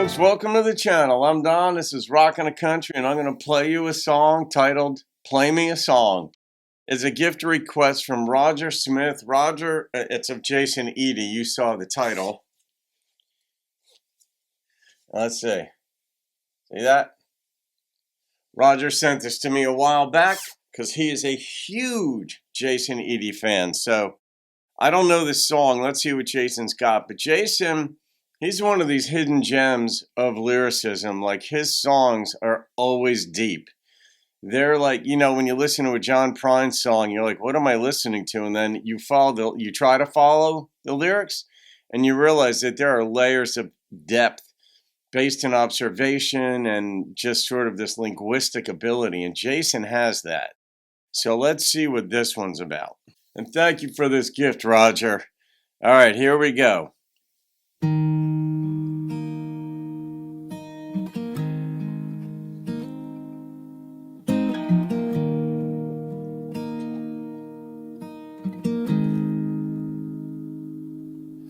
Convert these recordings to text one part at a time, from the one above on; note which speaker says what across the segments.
Speaker 1: folks, welcome to the channel. I'm Don, this is Rockin' the Country, and I'm going to play you a song titled Play Me a Song. It's a gift request from Roger Smith. Roger, it's of Jason Eady. You saw the title. Let's see. See that? Roger sent this to me a while back because he is a huge Jason Eady fan. So I don't know this song. Let's see what Jason's got. But Jason, he's one of these hidden gems of lyricism. Like, his songs are always deep. They're like, you know, when you listen to a John Prine song, you're like, what am I listening to? And then you try to follow the lyrics, and you realize that there are layers of depth based in observation and just sort of this linguistic ability. And Jason has that. So let's see what this one's about. And thank you for this gift, Roger. All right, here we go.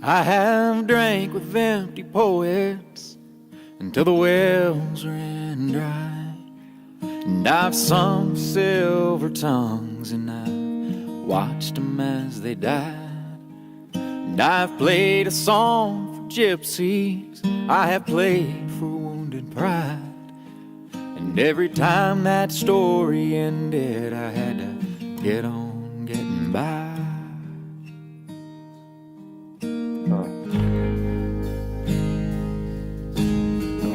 Speaker 2: I have drank with empty poets until the wells ran dry, and I've sung silver tongues and I've watched them as they died, and I've played a song for gypsies, I have played for wounded pride, and every time that story ended I had to get on getting by.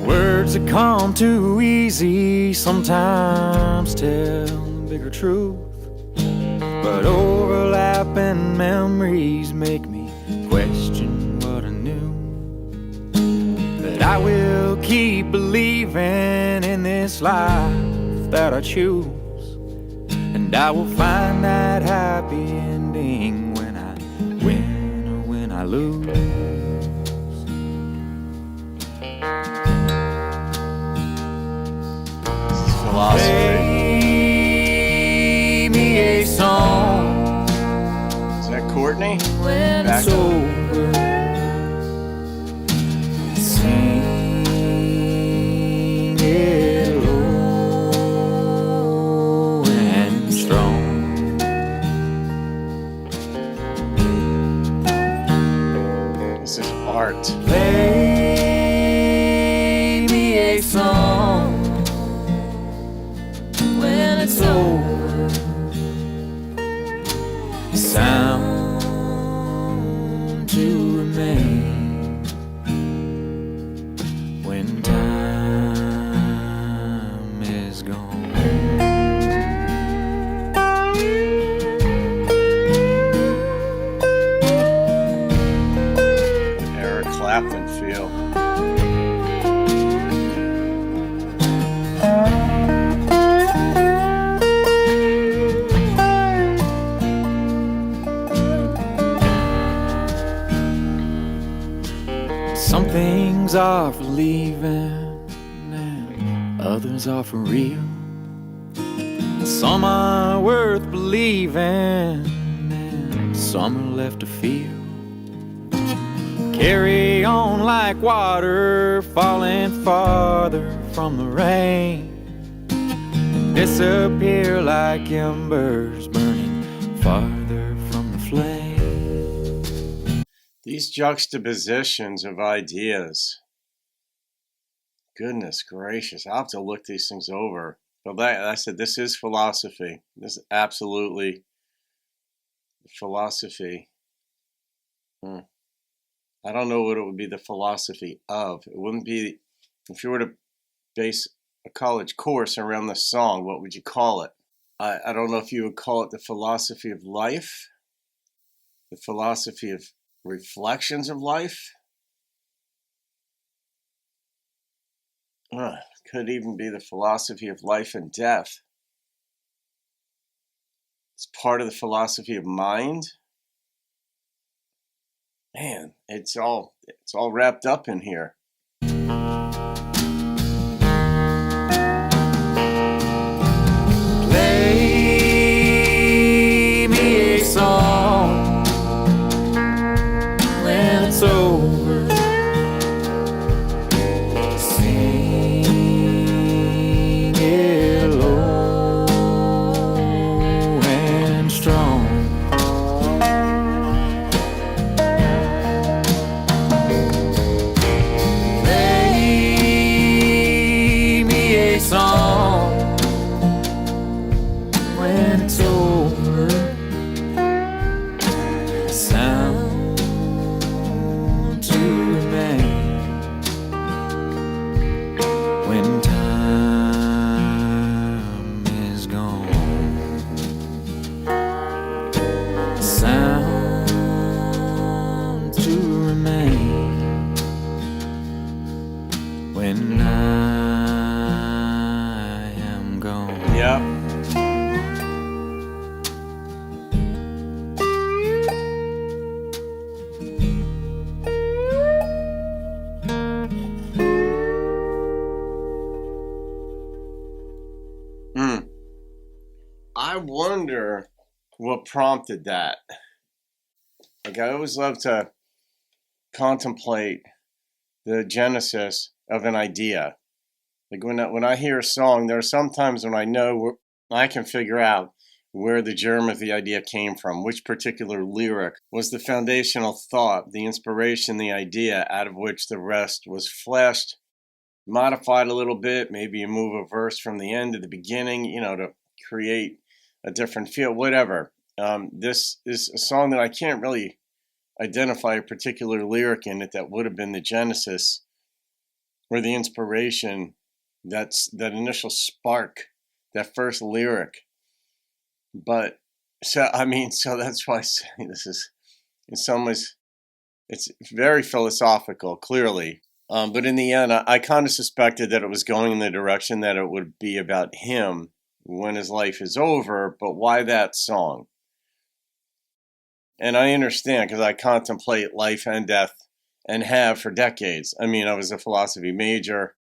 Speaker 2: Words that come too easy sometimes tell the bigger truth, but overlapping memories make me question what I knew. But I will keep believing in this life that I choose, and I will find that happy ending when I win or when I lose.
Speaker 1: Play
Speaker 2: me a song.
Speaker 1: Is that Courtney?
Speaker 2: When it's over, sing it low and strong.
Speaker 1: This is art.
Speaker 2: Play me a song. When it's over, sound to remain when time is gone.
Speaker 1: Eric Clapton feel.
Speaker 2: Some things are for leaving and others are for real. Some are worth believing and some are left to feel. Carry on like water falling farther from the rain, and disappear like embers burning farther from the flame.
Speaker 1: These juxtapositions of ideas. Goodness gracious, I'll have to look these things over. But I said, this is philosophy. This is absolutely philosophy. I don't know what it would be the philosophy of. It wouldn't be, if you were to base a college course around this song, what would you call it? I don't know if you would call it the philosophy of life, the philosophy of reflections of life. Could even be the philosophy of life and death. It's part of the philosophy of mind. Man, it's all wrapped up in here.
Speaker 2: Play me a song when it's over.
Speaker 1: what prompted that. Like, I always love to contemplate the genesis of an idea. Like, when I hear a song, there are some times when I know I can figure out where the germ of the idea came from, which particular lyric was the foundational thought, the inspiration, the idea out of which the rest was fleshed, modified a little bit. Maybe you move a verse from the end to the beginning, to create a different feel, whatever. This is a song that I can't really identify a particular lyric in it that would have been the genesis or the inspiration. That's that initial spark, that first lyric. But so that's why I say this is, in some ways, it's very philosophical, clearly. But in the end, I kind of suspected that it was going in the direction that it would be about him when his life is over. But why that song? And I understand, because I contemplate life and death and have for decades. I was a philosophy major,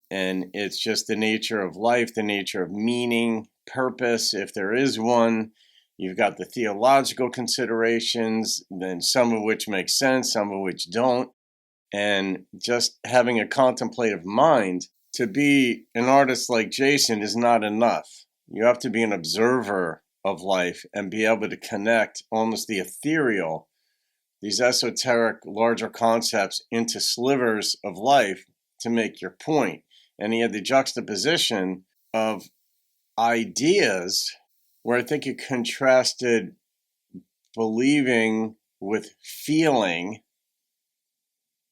Speaker 1: and it's just the nature of life, the nature of meaning, purpose, if there is one. You've got the theological considerations, then some of which make sense, some of which don't. And just having a contemplative mind, to be an artist like Jason is not enough. You have to be an observer of life and be able to connect almost the ethereal, these esoteric, larger concepts into slivers of life to make your point. And he had the juxtaposition of ideas where I think it contrasted believing with feeling.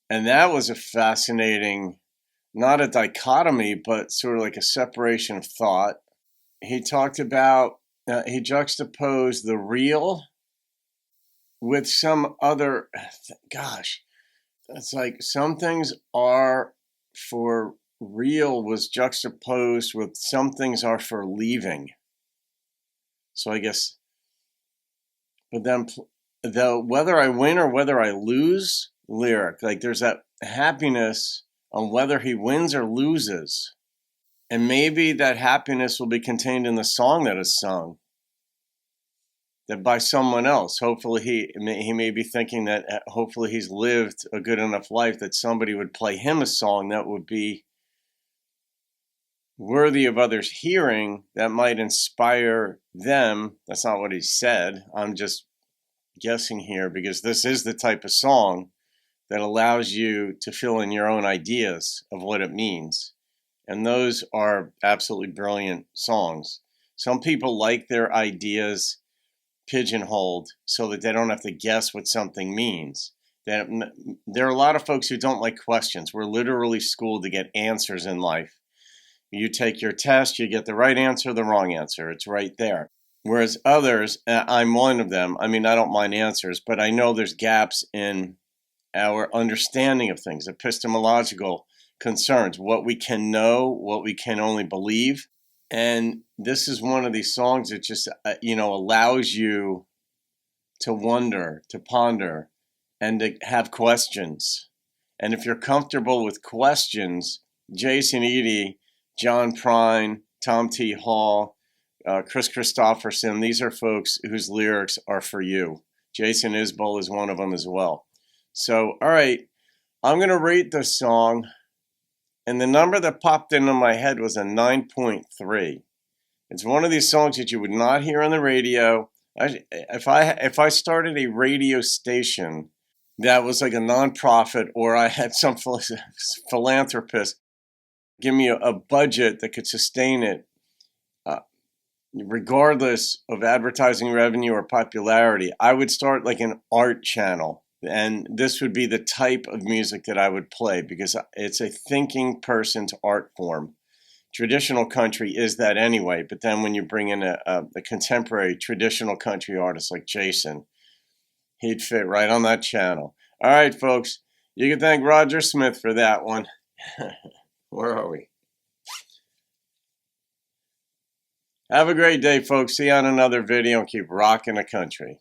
Speaker 1: And that was a fascinating, not a dichotomy, but sort of like a separation of thought. He talked about, he juxtaposed the real with some other, it's like some things are for real was juxtaposed with some things are for leaving. So I guess, but then the whether I win or whether I lose lyric, like there's that happiness on whether he wins or loses. And maybe that happiness will be contained in the song that is sung, that by someone else. Hopefully he may be thinking that hopefully he's lived a good enough life that somebody would play him a song that would be worthy of others hearing, that might inspire them. That's not what he said. I'm just guessing here, because this is the type of song that allows you to fill in your own ideas of what it means. And those are absolutely brilliant songs. Some people like their ideas pigeonholed so that they don't have to guess what something means. There are a lot of folks who don't like questions. We're literally schooled to get answers in life. You take your test, you get the right answer, the wrong answer. It's right there. Whereas others, I'm one of them. I don't mind answers, but I know there's gaps in our understanding of things, epistemological concerns, what we can know, what we can only believe. And this is one of these songs that just, allows you to wonder, to ponder, and to have questions. And if you're comfortable with questions, Jason Eady, John Prine, Tom T. Hall, Chris Christopherson, these are folks whose lyrics are for you. Jason Isbell is one of them as well. So, all right, I'm going to rate this song, and the number that popped into my head was a 9.3. It's one of these songs that you would not hear on the radio. If I started a radio station that was like a nonprofit, or I had some philanthropist give me a budget that could sustain it, regardless of advertising revenue or popularity, I would start like an art channel. And this would be the type of music that I would play, because it's a thinking person's art form. Traditional country is that anyway, but then when you bring in a contemporary traditional country artist like Jason, he'd fit right on that channel. All right, folks, you can thank Roger Smith for that one. Where are we? Have a great day, folks. See you on another video, and keep rocking the country.